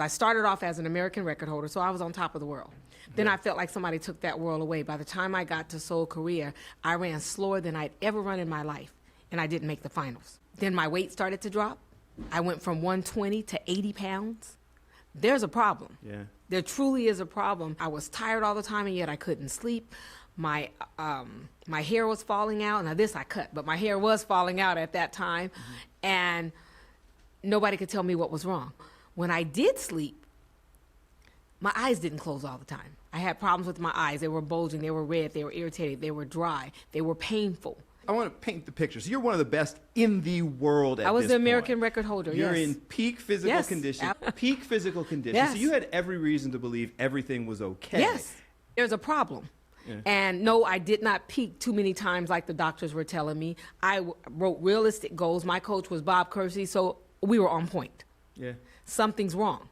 I started off as an American record holder, so I was on top of the world. Then I felt like somebody took that world away. By the time I got to Seoul, Korea, I ran slower than I'd ever run in my life, and I didn't make the finals. Then my weight started to drop. I went from 120 to 80 pounds. There's a problem. Yeah. There truly is a problem. I was tired all the time, and yet I couldn't sleep. My hair was falling out. Now this I cut, but my hair was falling out at that time, and nobody could tell me what was wrong. When I did sleep, my eyes didn't close all the time. I had problems with my eyes. They were bulging, they were red, they were irritated, they were dry, they were painful. I want to paint the picture. So you're one of the best in the world at this point. I was the American record holder, You're yes. in peak physical condition. Peak physical condition. Yes. So you had every reason to believe everything was okay. Yes, there's a problem. Yeah. And no, I did not peak too many times like the doctors were telling me. I wrote realistic goals. My coach was Bob Kersey, so we were on point. Yeah. Something's wrong.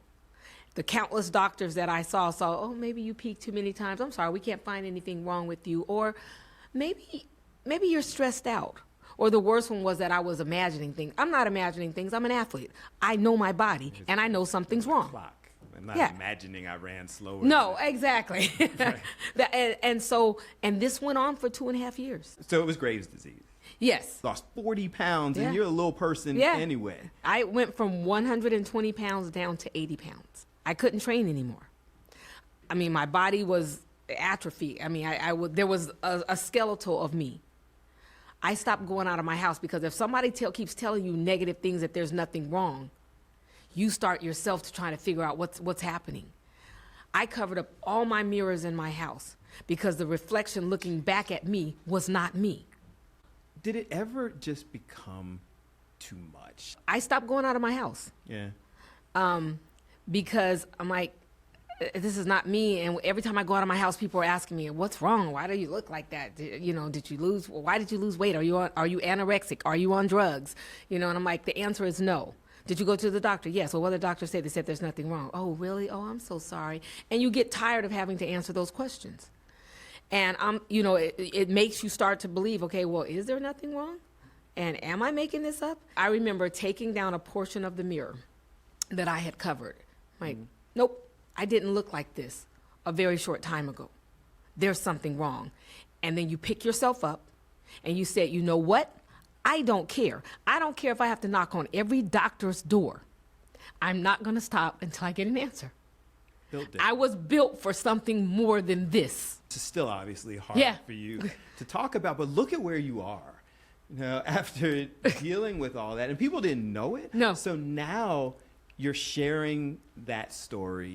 The countless doctors that I saw, oh, maybe you peaked too many times. I'm sorry, we can't find anything wrong with you. Or maybe you're stressed out. Or the worst one was that I was imagining things. I'm not imagining things. I'm an athlete. I know my body, and I know something's wrong. Clock. I'm not imagining I ran slower. No, exactly. Right. And this went on for 2.5 years. So it was Graves' disease. Yes. Lost 40 pounds, and you're a little person anyway. I went from 120 pounds down to 80 pounds. I couldn't train anymore. I mean, my body was atrophied. I mean, there was a skeletal of me. I stopped going out of my house because if somebody keeps telling you negative things that there's nothing wrong, you start yourself to try to figure out what's happening. I covered up all my mirrors in my house because the reflection looking back at me was not me. Did it ever just become too much? I stopped going out of my house. Yeah. Because I'm like, this is not me. And every time I go out of my house, people are asking me, what's wrong? Why do you look like that? Why did you lose weight? Are you anorexic? Are you on drugs? And I'm like, the answer is no. Did you go to the doctor? Yes. Well, what did the doctor say? They said there's nothing wrong. Oh, really? Oh, I'm so sorry. And you get tired of having to answer those questions. And it makes you start to believe, okay, well, is there nothing wrong? And am I making this up? I remember taking down a portion of the mirror that I had covered. Like, nope, I didn't look like this a very short time ago. There's something wrong. And then you pick yourself up and you said, you know what? I don't care. I don't care if I have to knock on every doctor's door. I'm not going to stop until I get an answer. I was built for something more than this. It's still obviously hard for you to talk about, but look at where you are, after dealing with all that. And people didn't know it. No. So now you're sharing that story.